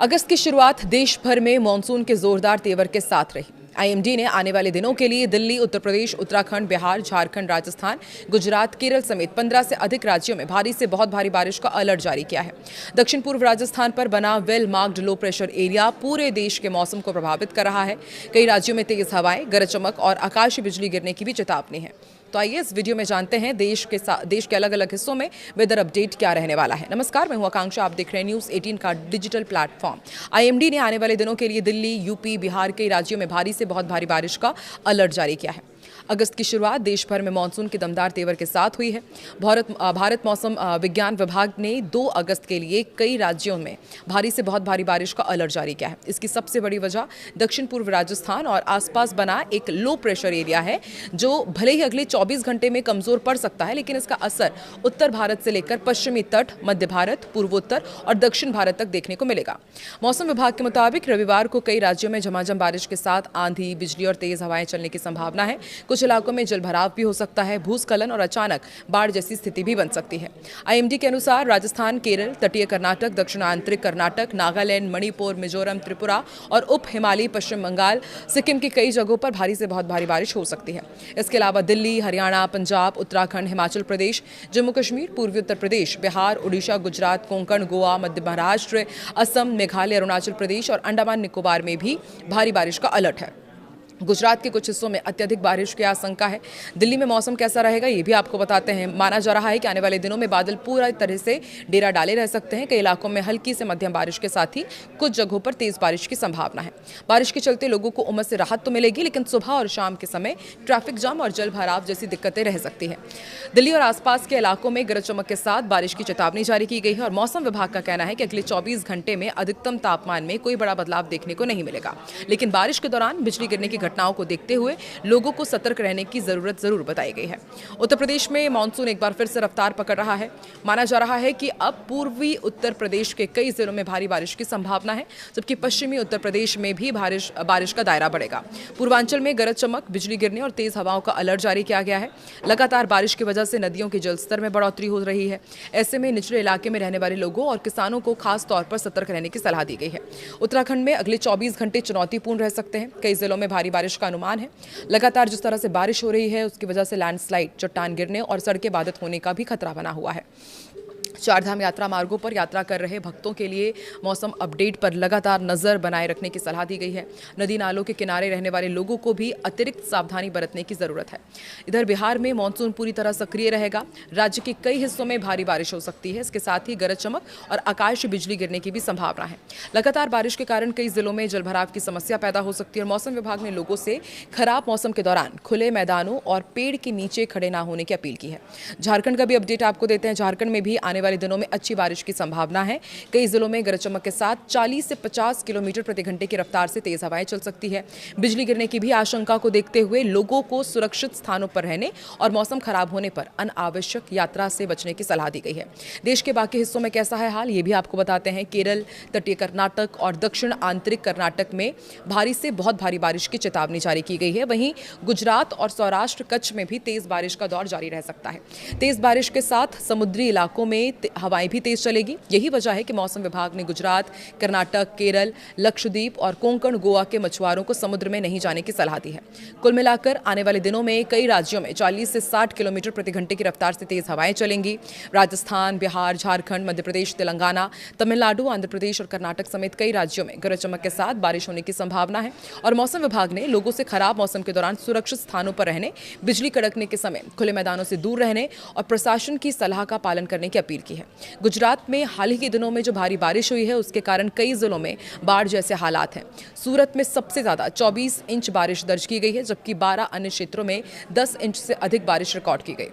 अगस्त की शुरुआत देश भर में मानसून के जोरदार तेवर के साथ रही। आईएमडी ने आने वाले दिनों के लिए दिल्ली, उत्तर प्रदेश, उत्तराखंड, बिहार, झारखंड, राजस्थान, गुजरात, केरल समेत 15 से अधिक राज्यों में भारी से बहुत भारी बारिश का अलर्ट जारी किया है। दक्षिण पूर्व राजस्थान पर बना well marked low pressure area पूरे देश के मौसम को प्रभावित कर रहा है। कई राज्यों में तेज हवाएं, गरज चमक और आकाशीय बिजली गिरने की भी चेतावनी है। तो आइए इस वीडियो में जानते हैं देश के अलग अलग हिस्सों में वेदर अपडेट क्या रहने वाला है। नमस्कार, मैं हूं आकांक्षा, आप देख रहे हैं न्यूज़ 18 का डिजिटल प्लेटफॉर्म। आईएमडी ने आने वाले दिनों के लिए दिल्ली, यूपी, बिहार के राज्यों में भारी से बहुत भारी बारिश का अलर्ट जारी किया है। अगस्त की शुरुआत देश भर में मानसून के दमदार तेवर के साथ हुई है। भारत मौसम विज्ञान विभाग ने 2 अगस्त के लिए कई राज्यों में भारी से बहुत भारी बारिश का अलर्ट जारी किया है। इसकी सबसे बड़ी वजह दक्षिण पूर्व राजस्थान और आसपास बना एक लो प्रेशर एरिया है, जो भले ही अगले 24 घंटे में कमजोर पड़ सकता है, लेकिन इसका असर उत्तर भारत से लेकर पश्चिमी तट, मध्य भारत, पूर्वोत्तर और दक्षिण भारत तक देखने को मिलेगा। मौसम विभाग के मुताबिक रविवार को कई राज्यों में झमाझम बारिश के साथ आंधी, बिजली और तेज हवाएं चलने की संभावना है। कुछ इलाकों में जलभराव भी हो सकता है, भूस्खलन और अचानक बाढ़ जैसी स्थिति भी बन सकती है। आईएमडी के अनुसार राजस्थान, केरल, तटीय कर्नाटक, दक्षिण आंतरिक कर्नाटक, नागालैंड, मणिपुर, मिजोरम, त्रिपुरा और उप हिमालयी पश्चिम बंगाल, सिक्किम की कई जगहों पर भारी से बहुत भारी बारिश हो सकती है। इसके अलावा दिल्ली, हरियाणा, पंजाब, उत्तराखंड, हिमाचल प्रदेश, जम्मू कश्मीर, पूर्वी उत्तर प्रदेश, बिहार, उड़ीसा, गुजरात, कोंकण, गोवा, मध्य महाराष्ट्र, असम, मेघालय, अरुणाचल प्रदेश और अंडमान निकोबार में भी भारी बारिश का अलर्ट है। गुजरात के कुछ हिस्सों में अत्यधिक बारिश की आशंका है। दिल्ली में मौसम कैसा रहेगा ये भी आपको बताते हैं। माना जा रहा है कि आने वाले दिनों में बादल पूरी तरह से डेरा डाले रह सकते हैं। कई इलाकों में हल्की से मध्यम बारिश के साथ ही कुछ जगहों पर तेज बारिश की संभावना है। बारिश के चलते लोगों को उमस से राहत तो मिलेगी, लेकिन सुबह और शाम के समय ट्रैफिक जाम और जल भराव जैसी दिक्कतें रह सकती है। दिल्ली और आसपास के इलाकों में गरज चमक के साथ बारिश की चेतावनी जारी की गई है और मौसम विभाग का कहना है कि अगले 24 घंटे में अधिकतम तापमान में कोई बड़ा बदलाव देखने को नहीं मिलेगा, लेकिन बारिश के दौरान बिजली गिरने की घटनाओं को देखते हुए लोगों को सतर्क रहने की जरूरत जरूर बताई गई है। उत्तर प्रदेश में मानसून एक बार फिर से रफ्तार पकड़ रहा है। माना जा रहा है कि अब पूर्वी उत्तर प्रदेश के कई जिलों में भारी बारिश की संभावना है, जबकि पश्चिमी उत्तर प्रदेश में भी बारिश का दायरा बढ़ेगा। पूर्वांचल में गरज चमक, बिजली गिरने और तेज हवाओं का अलर्ट जारी किया गया है। लगातार बारिश की वजह से नदियों के जलस्तर में बढ़ोतरी हो रही है। ऐसे में निचले इलाके में रहने वाले लोगों और किसानों को खास तौर पर सतर्क रहने की सलाह दी गई है। उत्तराखंड में अगले 24 घंटे चुनौतीपूर्ण रह सकते हैं। कई जिलों में भारी बारिश का अनुमान है। लगातार जिस तरह से बारिश हो रही है, उसकी वजह से लैंडस्लाइड, चट्टान गिरने और सड़कें बाधित होने का भी खतरा बना हुआ है। चारधाम यात्रा मार्गों पर यात्रा कर रहे भक्तों के लिए मौसम अपडेट पर लगातार नजर बनाए रखने की सलाह दी गई है। नदी नालों के किनारे रहने वाले लोगों को भी अतिरिक्त सावधानी बरतने की जरूरत है। इधर बिहार में मानसून पूरी तरह सक्रिय रहेगा। राज्य के कई हिस्सों में भारी बारिश हो सकती है। इसके साथ ही गरज चमक और आकाशीय बिजली गिरने की भी संभावना है। लगातार बारिश के कारण कई जिलों में जलभराव की समस्या पैदा हो सकती है और मौसम विभाग ने लोगों से खराब मौसम के दौरान खुले मैदानों और पेड़ के नीचे खड़े न होने की अपील की है। झारखंड का भी अपडेट आपको देते हैं। झारखंड में भी आने वाले दिनों में अच्छी बारिश की संभावना है। कई जिलों में गरज चमक के साथ 40 से 50 किलोमीटर प्रति घंटे की रफ्तार से तेज हवाएं चल सकती है। बिजली गिरने की भी आशंका को देखते हुए लोगों को सुरक्षित स्थानों पर रहने और मौसम खराब होने पर अनावश्यक यात्रा से बचने की सलाह दी गई है। देश के बाकी हिस्सों में कैसा है हाल, ये भी आपको बताते हैं। केरल, तटीय कर्नाटक और दक्षिण आंतरिक कर्नाटक में भारी से बहुत भारी बारिश की चेतावनी जारी की गई है। वहीं गुजरात और सौराष्ट्र, कच्छ में भी तेज बारिश का दौर जारी रह सकता है। तेज बारिश के साथ समुद्री इलाकों में हवाएं भी तेज चलेगी। यही वजह है कि मौसम विभाग ने गुजरात, कर्नाटक, केरल, लक्षद्वीप और कोंकण, गोवा के मछुआरों को समुद्र में नहीं जाने की सलाह दी है। कुल मिलाकर आने वाले दिनों में कई राज्यों में 40 से 60 किलोमीटर प्रति घंटे की रफ्तार से तेज हवाएं चलेंगी। राजस्थान, बिहार, झारखंड, मध्य प्रदेश, तेलंगाना, तमिलनाडु, आंध्र प्रदेश और कर्नाटक समेत कई राज्यों में गरज चमक के साथ बारिश होने की संभावना है और मौसम विभाग ने लोगों से खराब मौसम के दौरान सुरक्षित स्थानों पर रहने, बिजली कड़कने के समय खुले मैदानों से दूर रहने और प्रशासन की सलाह का पालन करने की अपील की है। गुजरात में हाल ही के दिनों में जो भारी बारिश हुई है, उसके कारण कई जिलों में बाढ़ जैसे हालात हैं। सूरत में सबसे ज्यादा 24 इंच बारिश दर्ज की गई है, जबकि 12 अन्य क्षेत्रों में 10 इंच से अधिक बारिश रिकॉर्ड की गई।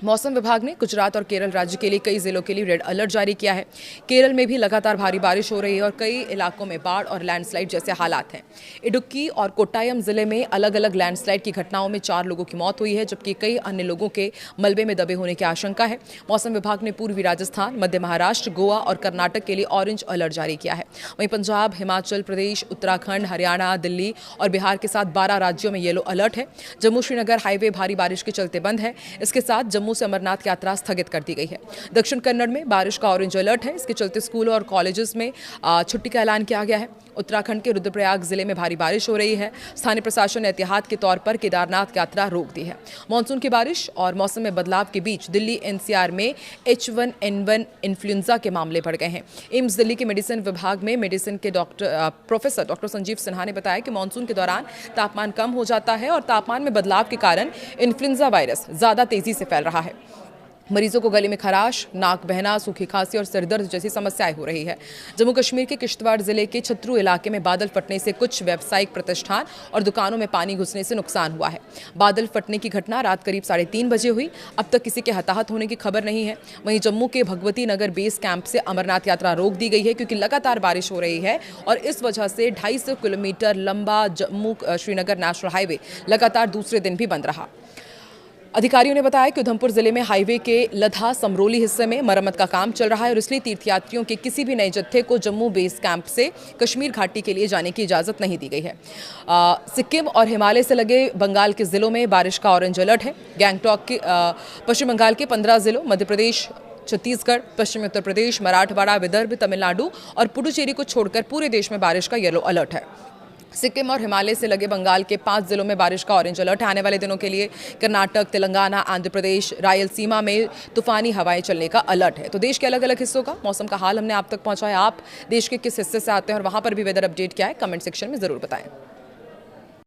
मौसम विभाग ने गुजरात और केरल राज्य के लिए कई जिलों के लिए रेड अलर्ट जारी किया है। केरल में भी लगातार भारी बारिश हो रही है और कई इलाकों में बाढ़ और लैंडस्लाइड जैसे हालात हैं। इडुक्की और कोट्टायम जिले में अलग अलग लैंडस्लाइड की घटनाओं में 4 लोगों की मौत हुई है, जबकि कई अन्य लोगों के मलबे में दबे होने की आशंका है। मौसम विभाग ने पूर्वी राजस्थान, मध्य महाराष्ट्र, गोवा और कर्नाटक के लिए ऑरेंज अलर्ट जारी किया है। वहीं पंजाब, हिमाचल प्रदेश, उत्तराखंड, हरियाणा, दिल्ली और बिहार के साथ 12 राज्यों में येलो अलर्ट है। जम्मू श्रीनगर हाईवे भारी बारिश के चलते बंद है। इसके साथ जम्मू जम्मू से अमरनाथ यात्रा स्थगित कर दी गई है। दक्षिण कन्नड़ में बारिश का ऑरेंज अलर्ट है। इसके चलते स्कूलों और कॉलेजेस में छुट्टी का ऐलान किया गया है। उत्तराखंड के रुद्रप्रयाग जिले में भारी बारिश हो रही है। स्थानीय प्रशासन ने एहतियात के तौर पर केदारनाथ यात्रा रोक दी है। मानसून की बारिश और मौसम में बदलाव के बीच दिल्ली एनसीआर में H1N1 इन्फ्लुएंजा के मामले बढ़ गए हैं। एम्स दिल्ली के मेडिसिन विभाग में मेडिसिन के प्रोफेसर डॉक्टर संजीव सिन्हा ने बताया कि मानसून के दौरान तापमान कम हो जाता है और तापमान में बदलाव के कारण इन्फ्लुएंजा वायरस ज्यादा तेजी से फैल रहा है। मरीजों को गले में खराश, नाक बहना, सूखी खांसी और सिरदर्द जैसी समस्याएं हो रही है। जम्मू कश्मीर के किश्तवाड़ जिले के छतरू इलाके में बादल फटने से कुछ व्यावसायिक प्रतिष्ठान और दुकानों में पानी घुसने से नुकसान हुआ है। बादल फटने की घटना रात करीब 3:30 बजे हुई। अब तक किसी के हताहत होने की खबर नहीं है। वहीं जम्मू के भगवती नगर बेस कैंप से अमरनाथ यात्रा रोक दी गई है क्योंकि लगातार बारिश हो रही है और इस वजह से 250 किलोमीटर लंबा जम्मू श्रीनगर नेशनल हाईवे लगातार दूसरे दिन भी बंद रहा। अधिकारियों ने बताया कि उधमपुर जिले में हाईवे के लधा समरोली हिस्से में मरम्मत का काम चल रहा है और इसलिए तीर्थयात्रियों के किसी भी नए जत्थे को जम्मू बेस कैंप से कश्मीर घाटी के लिए जाने की इजाजत नहीं दी गई है। सिक्किम और हिमालय से लगे बंगाल के जिलों में बारिश का ऑरेंज अलर्ट है। गैंगटॉक के पश्चिम बंगाल के 15 जिलों, मध्य प्रदेश, छत्तीसगढ़, पश्चिमी उत्तर प्रदेश, मराठवाड़ा, विदर्भ, तमिलनाडु और पुडुचेरी को छोड़कर पूरे देश में बारिश का येलो अलर्ट है। सिक्किम और हिमालय से लगे बंगाल के 5 जिलों में बारिश का ऑरेंज अलर्ट है। आने वाले दिनों के लिए कर्नाटक, तेलंगाना, आंध्र प्रदेश, रायलसीमा में तूफानी हवाएं चलने का अलर्ट है। तो देश के अलग अलग हिस्सों का मौसम का हाल हमने आप तक पहुंचाया। आप देश के किस हिस्से से आते हैं और वहां पर भी वेदर अपडेट क्या है, कमेंट सेक्शन में जरूर बताएं।